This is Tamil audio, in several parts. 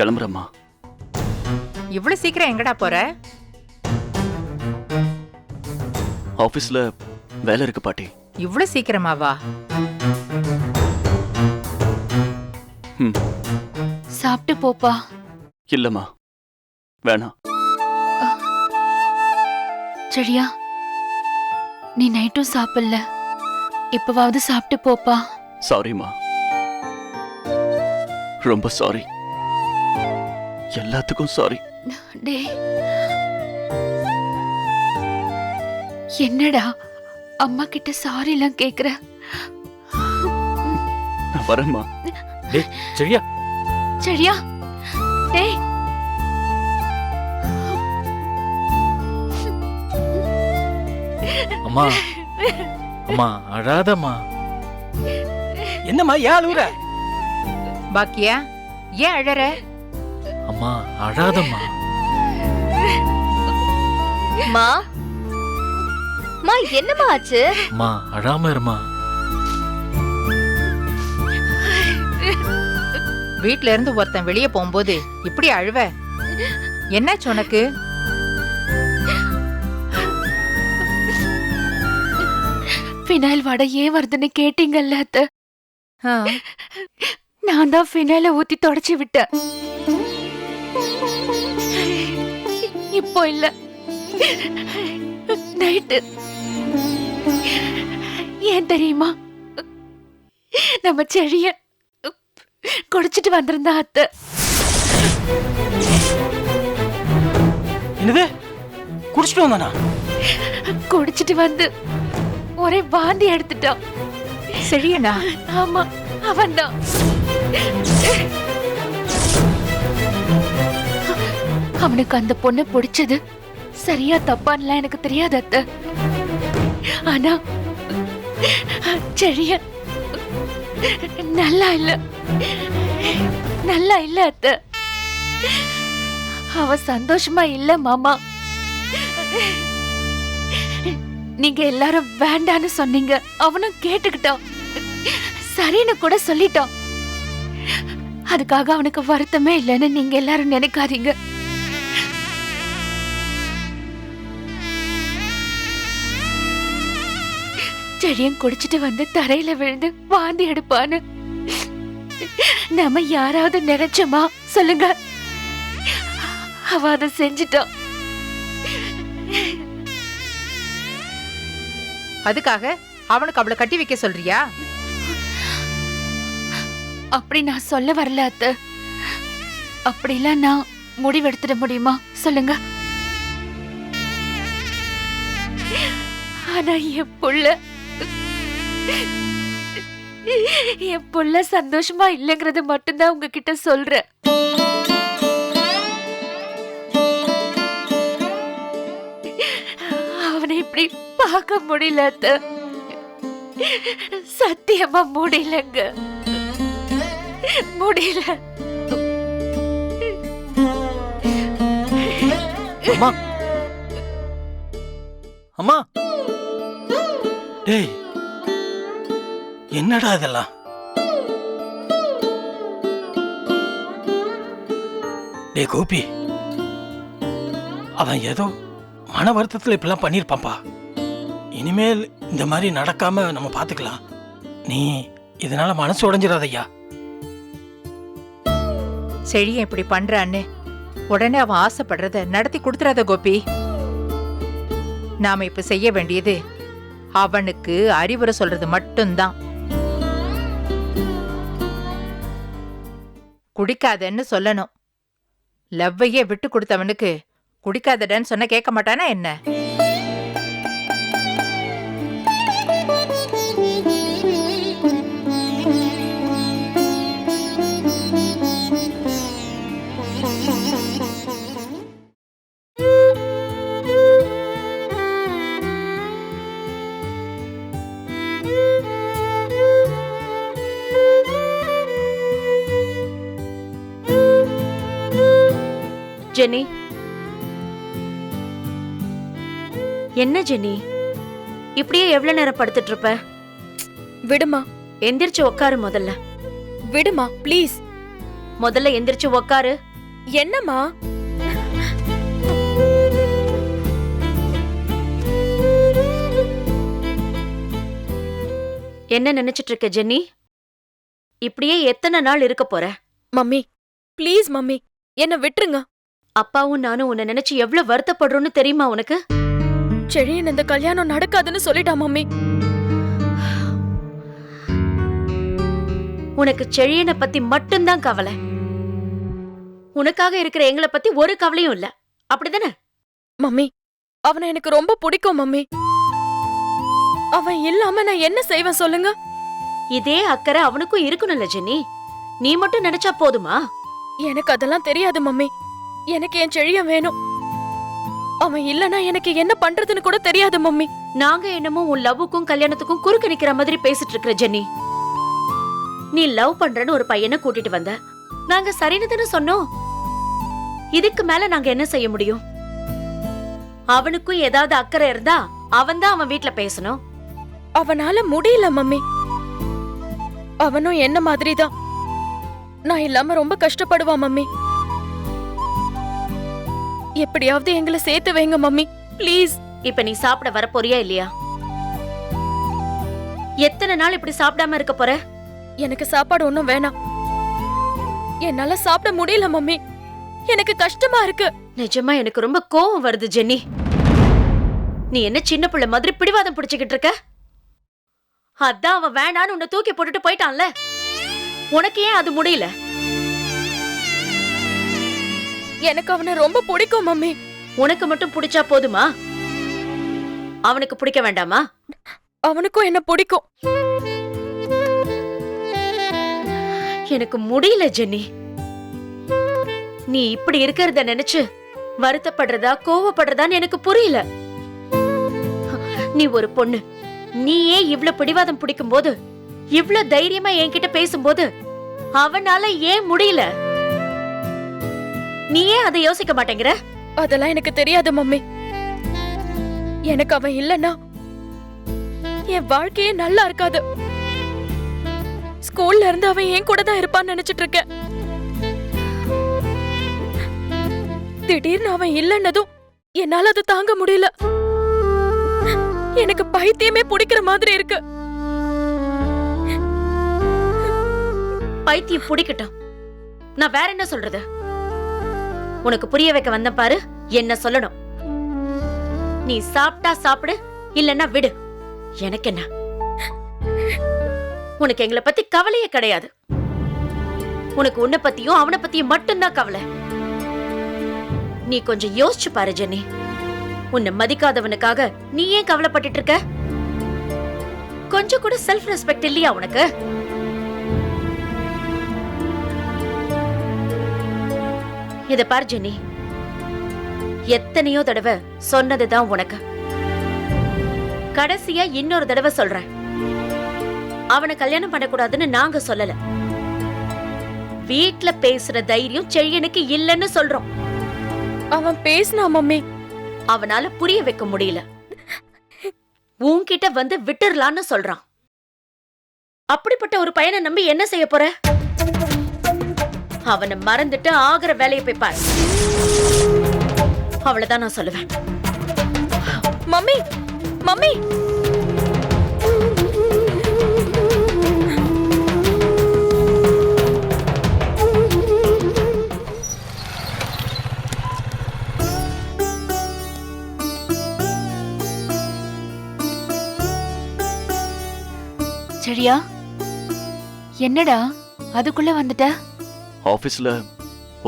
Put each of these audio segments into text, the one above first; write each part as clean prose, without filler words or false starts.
கிளம்புறேம்மா. இவ்வளவு சீக்கிரம் எங்கடா போற? ஆபீஸ்ல வேலை இருக்கு பாட்டி. இவ்வளவு சீக்கிரமாவா? சாப்பிட்டு போப்பா. இல்லம்மா, வேணாம். சரியா, நீ நைட்டும் சாப்பிடல, இப்பவாவது சாப்பிட்டு போப்பா. சாரிம்மா, ரொம்ப சாரி. எல்லாத்துக்கும் சாரி. டே, என்னடா அம்மா கிட்ட சாரி எல்லாம் கேக்குற? நான் வரேம்மா. டேய் சரியா, சரியா? டேய், அம்மா அம்மா அழாதம்மா. என்னம்மா ஏன் அழுகுற? பாக்கியா, ஏன் அழற? அம்மா அழாதம்மா. மா மா என்னம்மா ஆச்சு? அம்மா அழாம இருமா. வீட்ல இருந்து ஒருத்தன் வெளியே போகும்போது இப்படி அழுவ? என்னாச்சு உனக்கு? ஃபினைல் வாடை ஏன் வருதுன்னு கேட்டீங்கல்ல அத்தை? ஆ, நான் தான் ஃபினைல ஊத்தி தொடச்சு விட்டேன். இப்போ இல்ல, நைட்டு. ஏன் தெரியுமா? நம்ம செடிய குடிச்சிட்டு வந்திருந்தா அத்தை. என்னது குடிச்சிட்டு வந்தானா? குடிச்சிட்டு வந்து ஒரே வாந்தி எடுத்துட்டான். சரியாண்ணா? ஆமா, அவன்தான். அவனுக்கு அந்த பொண்ணு பிடிச்சது சரியா தப்பான்லாம் எனக்கு தெரியாது அத்தை. ஆனா செடிய நல்லா இல்ல, நல்லா இல்ல அத்தை. அவ சந்தோஷமா இல்ல மாமா. நீங்க எல்லாரும் வேண்டான்னு சொன்னீங்க, அவனும் கேட்டுக்கிட்டான், சரின்னு கூட சொல்லிட்டான். அதுக்காக அவனுக்கு வருத்தமே இல்லைன்னு நீங்க எல்லாரும் நினைக்காதீங்க. செடியும் குடிச்சிட்டு வந்து தரையில விழுந்து வாந்தி எடுப்பான்னு நம்ம யாராவது நினைச்சோமா சொல்லுங்க? அவ அதை செஞ்சிட்டான். அதுக்காக அவனுக்கு அவளை கட்டி வைக்க சொல்றியா? அப்படி நான் சொல்ல வரல அத்தை. அப்படிலாம் நான் முடிவெடுத்துட முடியுமா சொல்லுங்க? ஆனா என் புள்ள சந்தோஷமா இல்லைங்கிறது மட்டும்தான் உங்ககிட்ட சொல்றேன். அவனை இப்படி பார்க்க முடியல அத்தை. சத்தியமா முடியலங்க, முடியல. அம்மா அம்மா. டேய் என்னடா இதெல்லாம்? டேய் கோபி, அவன் ஏதோ மன வருத்தத்தில் இப்பெல்லாம் பண்ணியிருப்பான்ப்பா. இனிமேல் இந்த மாதிரி நடக்காம நம்ம பார்த்துக்கலாம். நீ இதனால மனசு உடைஞ்சிடாதய்யா. செழியன் இப்படி பண்றான்னு உடனே அவன் ஆசைப்படுறத நடத்தி கொடுத்துறாத கோபி. நாம இப்ப செய்ய வேண்டியது அவனுக்கு அறிவுரை சொல்றது மட்டும்தான். குடிக்காதன்னு சொல்லணும். லவ்வையே விட்டு கொடுத்தவனுக்கு குடிக்காதடன்னு சொன்ன கேட்க மாட்டானா என்ன? ஜெனி, என்ன ஜெனி இப்படியே எவ்வளவு நேரம் படுத்துட்டு இருப்ப? விடுமா, எந்திரிச்சு உக்காரு முதல்ல. விடுமா ப்ளீஸ். முதல்ல எந்திரிச்சு உக்காரு. என்னம்மா? என்ன நினைச்சிட்டு இருக்க ஜென்னி? இப்படியே எத்தனை நாள் இருக்க போற? மம்மி ப்ளீஸ் மம்மி, என்ன விட்டுருங்க. அப்பாவும் நானும் உன்னை நினைச்சு எவ்வளவு வருத்தப்படுறோம்னு தெரியுமா உனக்கு? செழியன் இந்த கல்யாணம் நடக்காதுன்னு சொல்லிட்டா மம்மி. உனக்கு செழியனை பத்தி மட்டும்தான் கவலை. உனக்காக இருக்கிற எங்களை பத்தி ஒரு கவலையும் இல்ல, அப்படிதானே? மம்மி, அவனை எனக்கு ரொம்ப பிடிக்கும் மம்மி. அவன் இல்லாம நான் என்ன செய்வேன் சொல்லுங்க? இதே அக்கறை அவனுக்கும் இருக்கணும்ல ஜென்னி. நீ மட்டும் நினைச்சா போதுமா? எனக்கு அதெல்லாம் தெரியாது மம்மி. எனக்கு என் செழியன் வேணும். அவன் இல்லனா எனக்கு என்ன பண்றதுன்னு கூட தெரியாது மம்மி. நாங்க என்னமோ உன் லவ்வுக்கும் கல்யாணத்துக்கும் குறுக்க நிக்கிற மாதிரி பேசிட்டு இருக்கிற ஜென்னி. நீ லவ் பண்றன்னு ஒரு பையனை கூட்டிட்டு வந்த, நாங்க சரின்னு சொன்னோம். இதுக்கு மேல நாங்க என்ன செய்ய முடியும்? அவனுக்கும் ஏதாவது அக்கறை இருந்தா அவன்தான் அவன் வீட்ல பேசணும். அவனால முடியல மம்மி. அவனும் என்ன மாதிரிதான். நான் இல்லாம ரொம்ப கஷ்டப்படுவான் மம்மி. எப்படியாவது எங்களை சேர்த்து வைங்க மம்மி, ப்ளீஸ். இப்ப நீ சாப்பிட வர போறியா இல்லையா? எத்தனை நாள் இப்படி சாப்பிடாம இருக்க போற? எனக்கு சாப்பாடு ஒண்ணும் வேணாம். என்னால சாப்பிட முடியல மம்மி. எனக்கு கஷ்டமா இருக்கு. நிஜமா எனக்கு ரொம்ப கோவம் வருது ஜென்னி. நீ என்ன சின்ன பிள்ளை மாதிரி பிடிவாதம் பிடிச்சுக்கிட்டு இருக்க? அதான் அவன் வேணான்னு உன்னை தூக்கி போட்டுட்டு போயிட்டான்ல. உனக்கு ஏன் அது முடியல? எனக்கு அவனை ரொம்ப பிடிக்கும் மம்மி. உனக்கு மட்டும் பிடிச்சா போதுமா? அவனுக்கு பிடிக்க வேண்டாமா? அவனுக்கும் என்ன பிடிக்கும். எனக்கு முடியல ஜென்னி. நீ இப்படி இருக்கிறத நினைச்சு வருத்தப்படுறதா கோவப்படுறதான்னு எனக்கு புரியல. நீ ஒரு பொண்ணு. நீயே இவ்ளோ பிடிவாதம் பிடிக்கும் போது, இவ்ளோ தைரியமா என்கிட்ட பேசும்போது அவனால ஏன் முடியல? நீ ஏன் அதை யோசிக்க மாட்டேங்கிற? அதெல்லாம் எனக்கு தெரியாது மம்மி. எனக்கு அவன் இல்லனா என் வாழ்க்கையே நல்லா இருக்காது. ஸ்கூல்ல இருந்து அவன் என் கூட தான் இருப்பான்னு நினைச்சிட்டு இருக்கேன். திடீர்னு அவன் இல்லன்னதும் என்னால அது தாங்க முடியல. எனக்கு பைத்தியமே பிடிக்கிற மாதிரி இருக்கு. பைத்தியம் பிடிக்கட்டும். நான் வேற என்ன சொல்றது? உனக்கு புரிய வைக்க வந்த பாரு. என்ன சொல்லணும்? நீ சாப்பிட்டா சாப்பிடு, இல்லன்னா விடு. எனக்கு என்ன? உனக்கு எங்களை பத்தி கவலையே கிடையாது. உனக்கு உன்னை பத்தியும் அவனை பத்தியும் மட்டும்தான் கவலை. நீ கொஞ்சம் யோசிச்சு பாரு ஜென்னி. உன்னை மதிக்காதவனுக்காக நீ ஏன் கவலைப்பட்டுட்டு இருக்க? கொஞ்சம் கூட செல்ஃப் ரெஸ்பெக்ட் இல்லையா உனக்கு? இத பாரு ஜென்னி, எத்தனையோ தடவை சொன்னதுதான் உனக்கு. கடைசியா இன்னொரு தடவை சொல்றேன். அவனை கல்யாணம் பண்ணக்கூடாதுன்னு நாங்க சொல்லல. வீட்ல பேசுற தைரியம் செழியனுக்கு இல்லன்னு சொல்றோம். அவன் பேசினா மம்மி. அவனால புரிய வைக்க முடியல. உன்கிட்ட வந்து விட்டுறலான்னு சொல்றான். அப்படிப்பட்ட ஒரு பையனை நம்பி என்ன செய்ய போற? அவனை மறந்துட்டு ஆகிற வேலையை போய் பாரு. அவ்வளவுதான் நான் சொல்லுவேன். Mummy, mummy. சரியா? என்னடா அதுக்குள்ள வந்துட்ட? ஆபீஸ்ல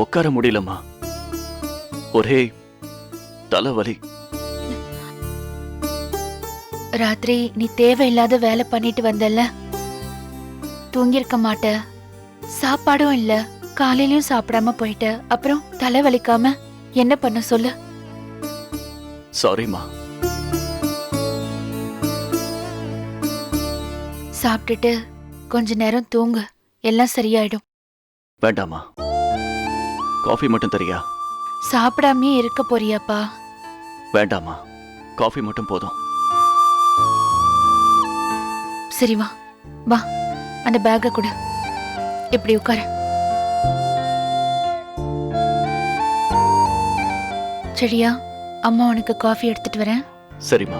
உட்கார முடியலம்மா. ஒரே தலைவலி. ராத்திரி நீ தேவையில்லாத வேலை பண்ணிட்டு வந்தல்ல, தூங்கிருக்க மாட்ட. சாப்பாடும் இல்ல, காலையிலயும் சாப்பிடாம போயிட்ட. அப்புறம் தலை வலிக்காம என்ன பண்ண சொல்லு? சாரிம்மா. சாப்பிட்டுட்டு கொஞ்ச நேரம் தூங்கு, எல்லாம் சரியாயிடும். வேண்டாமா, காஃபி மட்டும் தரியா? சாப்பிடாமே இருக்க போறியாப்பா? வேண்டாமா, காஃபி மட்டும் போதும். சரி வா வா, அந்த பேக்கை கொடு. இப்படி உட்காரு. சரியா? அம்மா உனக்கு காஃபி எடுத்துட்டு வரேன். சரிம்மா.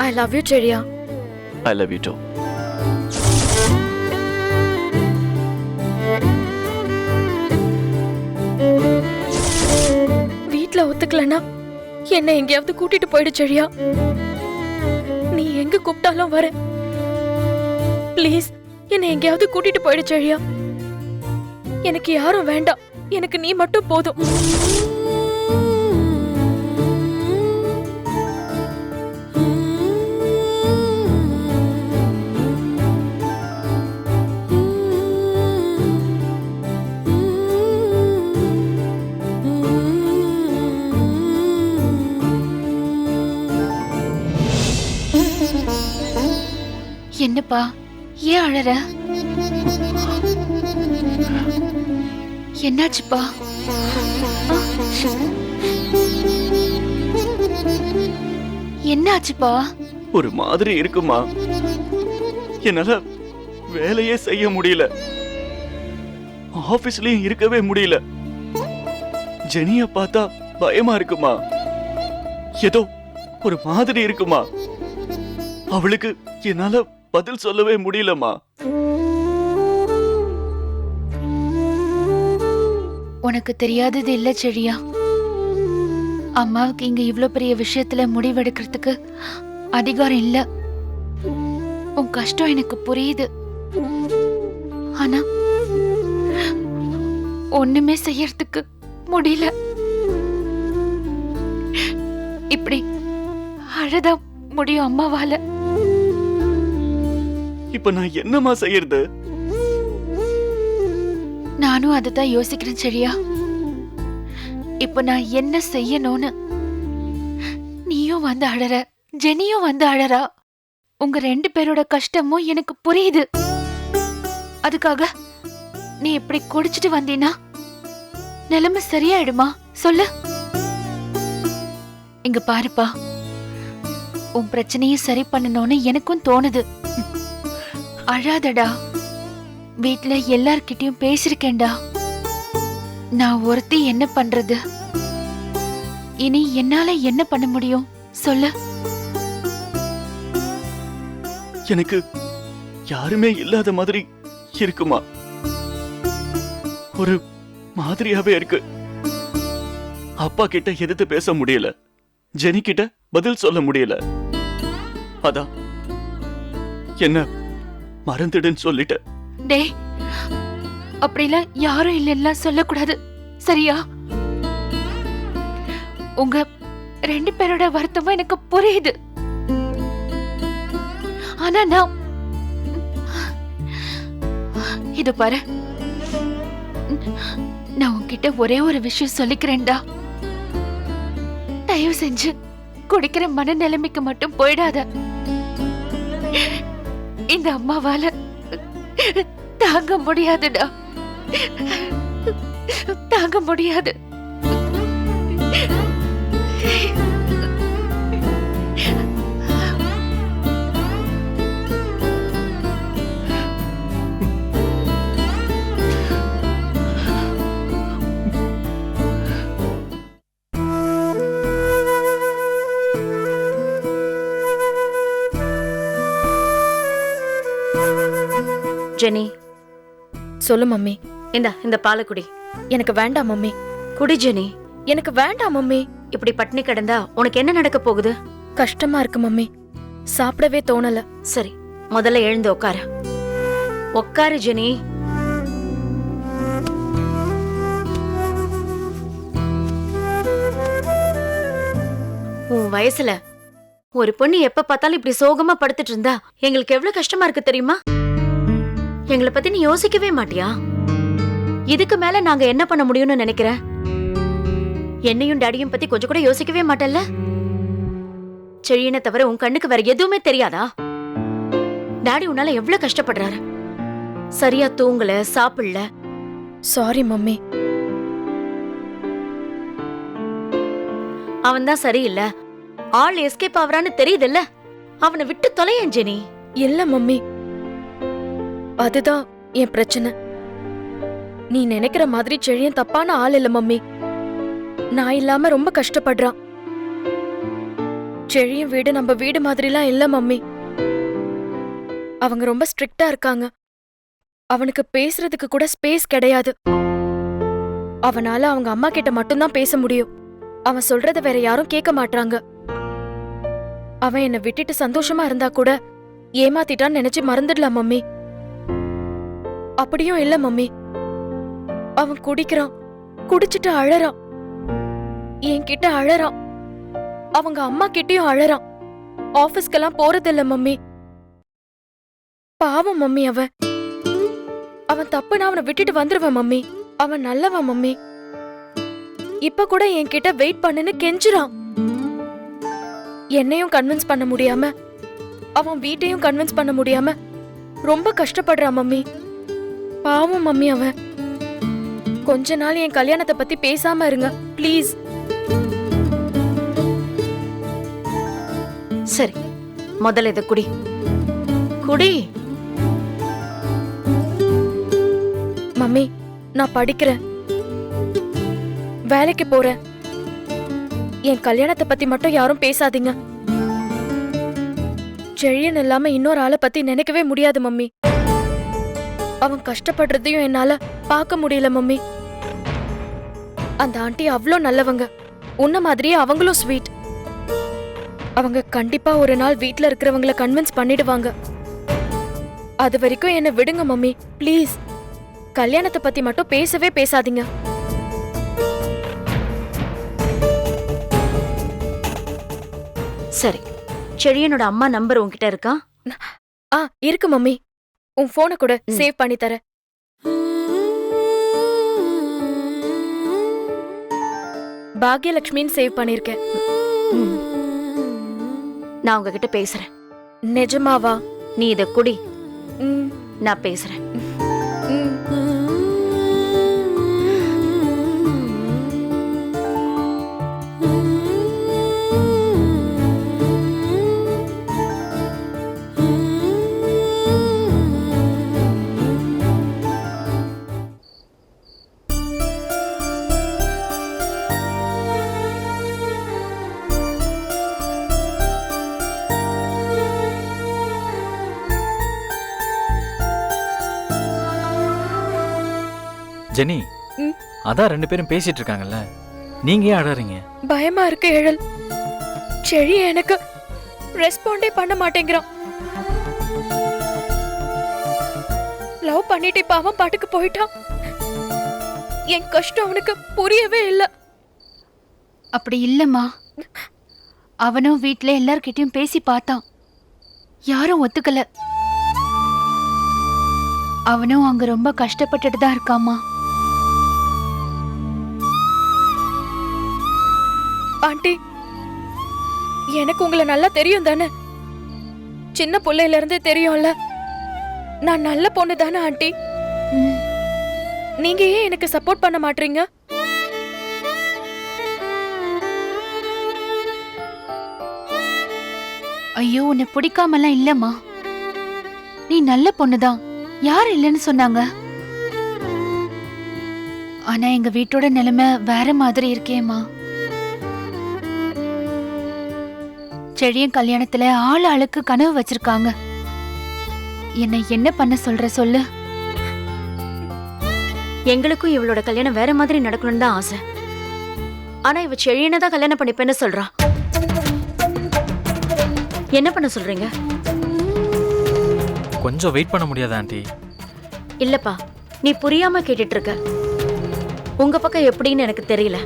ஐ லவ் யூ செழியா. I love you too. வீட்ல ஒத்துக்கலனா என்ன எங்கேயாவது கூட்டிட்டு போயிடு செழியா. நீ எங்க கூப்பிட்டாலும் வர. ப்ளீஸ் என்ன எங்கேயாவது கூட்டிட்டு போயிடு செழியா. எனக்கு யாரும் வேண்டாம், எனக்கு நீ மட்டும் போதும். என்னப்பா, ஏன் அழற? என்னாச்சுப்பா? என்னாச்சுப்பா? ஒரு மாதிரி இருக்குமா. என்னால வேலையே செய்ய முடியல. ஆபீஸ்லயும் இருக்கவே முடியல. ஜெனிய பார்த்தா பயமா இருக்குமா. ஏதோ ஒரு மாதிரி இருக்குமா. அவளுக்கு என்னால பதில் சொல்லவே முடியலமா. உனக்கு தெரியாதது இல்ல செழியா. அம்மாவுக்கு இங்க இவ்ளோ பெரிய விஷயத்துல முடிவெடுக்கிறதுக்கு அதிகாரம் இல்ல. உன் கஷ்டம் எனக்கு புரியுது. ஆனா ஒண்ணுமே செய்யறதுக்கு முடியல. இப்படி அழதா முடியும் அம்மாவால. இப்ப நான் என்னமா செய்யறது? நானும் அததான் யோசிக்கிறேன் சரியா. இப்ப நான் என்ன செய்யணும்னு. நீயும் வந்து அழற, ஜெனியும் வந்து அழறா. உங்க 2 பேரோட கஷ்டமும் எனக்கு புரியுது. அதுக்காக நீ இப்படி குடிச்சிட்டு வந்தீனா நிலைமை சரியாயிடுமா சொல்லு. இங்க பாருப்பா, உன் பிரச்சனையை சரி பண்ணணும்னு எனக்கும் தோணுது. அழாதடா. வீட்ல எல்லார்கிட்டயும் பேசிருக்கேன்டா. நான் ஒருத்தி என்ன பண்றது? இனி என்னால என்ன பண்ண முடியும் சொல்லு. எனக்கு யாருமே இல்லாத மாதிரி இருக்குமா. ஒரு மாதிரியாவே இருக்கு. அப்பா கிட்ட எதிர்த்து பேச முடியல. ஜெனி கிட்ட பதில் சொல்ல முடியல. அதான் என்ன மறந்துடுன்னு சொல்லிட்ட. டேய், அப்படிலாம் யாரும் இல்லைன்னா சொல்லக்கூடாது சரியா? உங்க 2 பேரோட வருத்தமும் எனக்கு புரியுது. ஆனா இது பாரு, நான் உன்கிட்ட ஒரே ஒரு விஷயம் சொல்லிக்கிறேன்டா. தயவு செஞ்சு குடிக்கிற மனநிலைமைக்கு மட்டும் போயிடாத. இந்த அம்மாவால தாங்க முடியாதுடா. தாங்க முடியாது. ஜெனி, சொல்லு மம்மி. இந்த பாலை குடி. எனக்கு வேண்டாம் மம்மி. குடி ஜெனி. எனக்கு வேண்டாம் மம்மி. இப்படி பட்னி கிடந்தா உனக்கு என்ன நடக்க போகுது? கஷ்டமா இருக்கு மம்மி. சாப்பிடவே தோணல. சரி, முதல்ல எழுந்து உட்காரு. உட்காரு ஜெனி. உன் வயசுல ஒரு பொண்ணு எப்ப பார்த்தாலும் இப்படி சோகமா படுத்துட்டு இருந்தா எங்களுக்கு எவ்வளவு கஷ்டமா இருக்கு தெரியுமா? எங்களை பத்தி நீ யோசிக்கவே மாட்டியா? இதுக்கு மேல நாங்க என்ன பண்ண முடியும்னு நினைக்கிற? என்னையும் டாடியும் பத்தி கொஞ்சம் கூட யோசிக்கவே மாட்டல்ல? செழியனை தவிர உன் கண்ணுக்கு வேற எதுவுமே தெரியாதா? டாடி உன்னால எவ்வளவு கஷ்டப்படுறாரு. சரியா தூங்கல, சாப்பிடல. Sorry mummy. அவன் தான் சரியில்லை, ஆள் எஸ்கேப் ஆவறான்னு தெரியுதுல்ல, அவனை விட்டு தொலையேன் ஜெனி. இல்ல மம்மி, அதுதான் என் பிரச்சனை. நீ நினைக்கிற மாதிரி செழியன் தப்பான ஆள் இல்ல மம்மி. நான் இல்லாம ரொம்ப கஷ்டப்படுறான். செழியன் வீடு நம்ம வீடு மாதிரிலாம் இல்ல மம்மி. அவங்க ரொம்ப ஸ்ட்ரிக்ட்டா இருக்காங்க. அவனுக்கு பேசுறதுக்கு கூட ஸ்பேஸ் கிடையாது. அவனால அவங்க அம்மா கிட்ட மட்டும்தான் பேச முடியும். அவன் சொல்றத வேற யாரும் கேட்க மாட்டாங்க. அவன் என்னை விட்டுட்டு சந்தோஷமா இருந்தா கூட ஏமாத்திட்டான்னு நினைச்சு மறந்துடலாம் மம்மி. அப்படியும் இல்ல மம்மி. அவன் குடிக்கிறான், குடிச்சிட்டு அழறான், என்கிட்ட அழறான், அவங்க அம்மா கிட்டயும் அழறான். ஆபீஸ்க்கெல்லாம் போறதில்ல மம்மி. பாவம் மம்மி. அவன் தப்புனா அவனை விட்டுட்டு வந்துருவேன் மம்மி. அவன் நல்லவன் மம்மி. இப்ப கூட என்கிட்ட வெயிட் பண்ணுன்னு கெஞ்சுறான். என்னையும் கன்வின்ஸ் பண்ண முடியாம, அவன் வீட்டையும் கன்வின்ஸ் பண்ண முடியாம ரொம்ப கஷ்டப்படுறான் மம்மி. பாவம் மம்மி. அவன் கொஞ்ச நாள் என் கல்யாணத்தை பத்தி பேசாம இருங்க ப்ளீஸ். சரி, முதல்ல இத குடி. குடி. மம்மி, நான் படிக்கிறேன், வேலைக்கு போறேன். என் கல்யாணத்தை பத்தி மட்டும் யாரும் பேசாதீங்க. செழியன் இல்லாம இன்னொரு ஆளை பத்தி நினைக்கவே முடியாது மம்மி. அவன் கஷ்டப்படுறதையும் என்னால பார்க்க முடியல மம்மி. அந்த ஆண்டி அவ்ளோ நல்லவங்க. உன்ன மாதிரியே அவங்களும் ஸ்வீட். அவங்க கண்டிப்பா ஒரு நாள் வீட்ல இருக்கிறவங்கள கன்வின்ஸ் பண்ணிடுவாங்க. அது வரைக்கும் என்ன விடுங்க மம்மி ப்ளீஸ். கல்யாணத்தை பத்தி மட்டும் பேசவே பேசாதீங்க. சரி, செழியனோட அம்மா நம்பர் உன்கிட்ட இருக்கா? இருக்கு மம்மி. உன் போனை கூட சேவ் பண்ணி தர. பாக்யலட்சுமின்னு சேவ் பண்ணிருக்கேன். நான் உங்ககிட்ட பேசுறேன். நிஜமாவா? நீ இத குடி, ம், நான் பேசுறேன். ம். ஜெனி, ம். அதான் 2 பேரும் பேசிட்டு இருக்காங்கல்ல, நீங்க ஏன் அழறீங்க? பயமா இருக்கு எழல். செழி எனக்கு ரெஸ்பாண்டே பண்ண மாட்டேங்கிறான். லவ் பண்ணிட்டு இப்ப அவன் பாட்டுக்கு போயிட்டான். என் கஷ்டம் அவனுக்கு புரியவே இல்ல. அப்படி இல்லம்மா. அவனும் வீட்ல எல்லார்கிட்டயும் பேசி பார்த்தான். யாரும் ஒத்துக்கல. அவனும் அங்க ரொம்ப கஷ்டப்பட்டுட்டு தான் இருக்காமா. ஆண்டி, எனக்கு உங்களை நல்லா தெரியும் தானே? சின்ன பிள்ளையில இருந்து தெரியும்ல. நான் நல்ல பொண்ணு தானே ஆண்டி? ம். நீங்க ஏன் எனக்கு சப்போர்ட் பண்ண மாட்டீங்க? ஐயோ, உன்னை பிடிக்காமலாம் இல்லம்மா. நீ நல்ல பொண்ணுதான், யார் இல்லைன்னு சொன்னாங்க. ஆனா எங்க வீட்டோட நிலைமை வேற மாதிரி இருக்கேம்மா. செழியன் கல்யாணத்துல ஆள் ஆளுக்கு கனவு வச்சிருக்காங்க. என்னை என்ன பண்ண சொல்ற சொல்லு. எங்களுக்கும் இவளோட கல்யாணம் வேற மாதிரி நடக்கணும்னு தான் ஆசை. ஆனா இவ செழியனை தான் கல்யாணம் பண்ணிப்பேன்னு சொல்றா. என்ன பண்ண சொல்றீங்க? கொஞ்சம் வெயிட் பண்ண முடியாதா ஆண்டி? இல்லப்பா, நீ புரியாம கேட்டுட்டு இருக்க. உங்க பக்கம் எப்படின்னு எனக்கு தெரியல.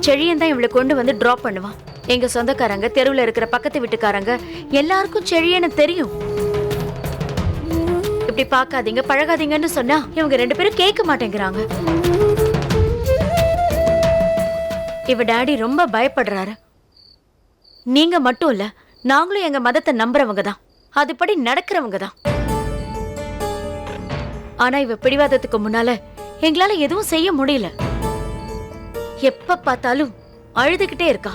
செழியன் தான் இவளை கொண்டு வந்து டிராப் பண்ணுவான். எங்க சொந்தக்காரங்க, தெருவுல இருக்கிற பக்கத்து வீட்டுக்காரங்க எல்லாருக்கும் செழியன்னு தெரியும். இப்படி பார்க்காதீங்க, பழகாதீங்கன்னு சொன்னா இவங்க 2 பேரும் கேட்க மாட்டேங்கிறாங்க. இவ டாடி ரொம்ப பயப்படுறாரு. நீங்க மட்டும் இல்ல, நாங்களும் எங்க மதத்தை நம்புறவங்க தான், அதுபடி நடக்கிறவங்க தான். ஆனா இவ பிடிவாதத்துக்கு முன்னால எங்களால எதுவும் செய்ய முடியல. எப்ப பார்த்தாலும் அழுதுகிட்டே இருக்கா.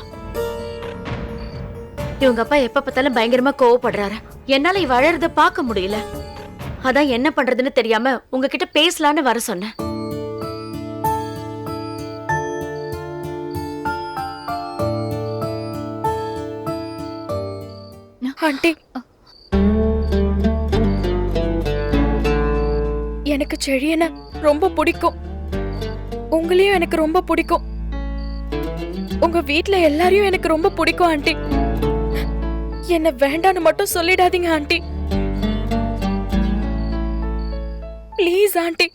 இவங்க அப்பா எப்ப பார்த்தாலும் பயங்கரமா கோவப்படுறாரு. என்னால இவ அழறத பார்க்க முடியல. அதான் என்ன பண்றதுன்னு தெரியாம உங்ககிட்ட பேசலான்னு வர சொன்னேன். ஆண்டி, எனக்கு செழியனை ரொம்ப பிடிக்கும். உங்களையும் எனக்கு ரொம்ப பிடிக்கும். உங்க வீட்ல எல்லாரையும் எனக்கு ரொம்ப பிடிக்கும் ஆண்டி. என்ன வேண்டான்னு மட்டும் சொல்லிடாதீங்க ஆண்டி. Please aunty.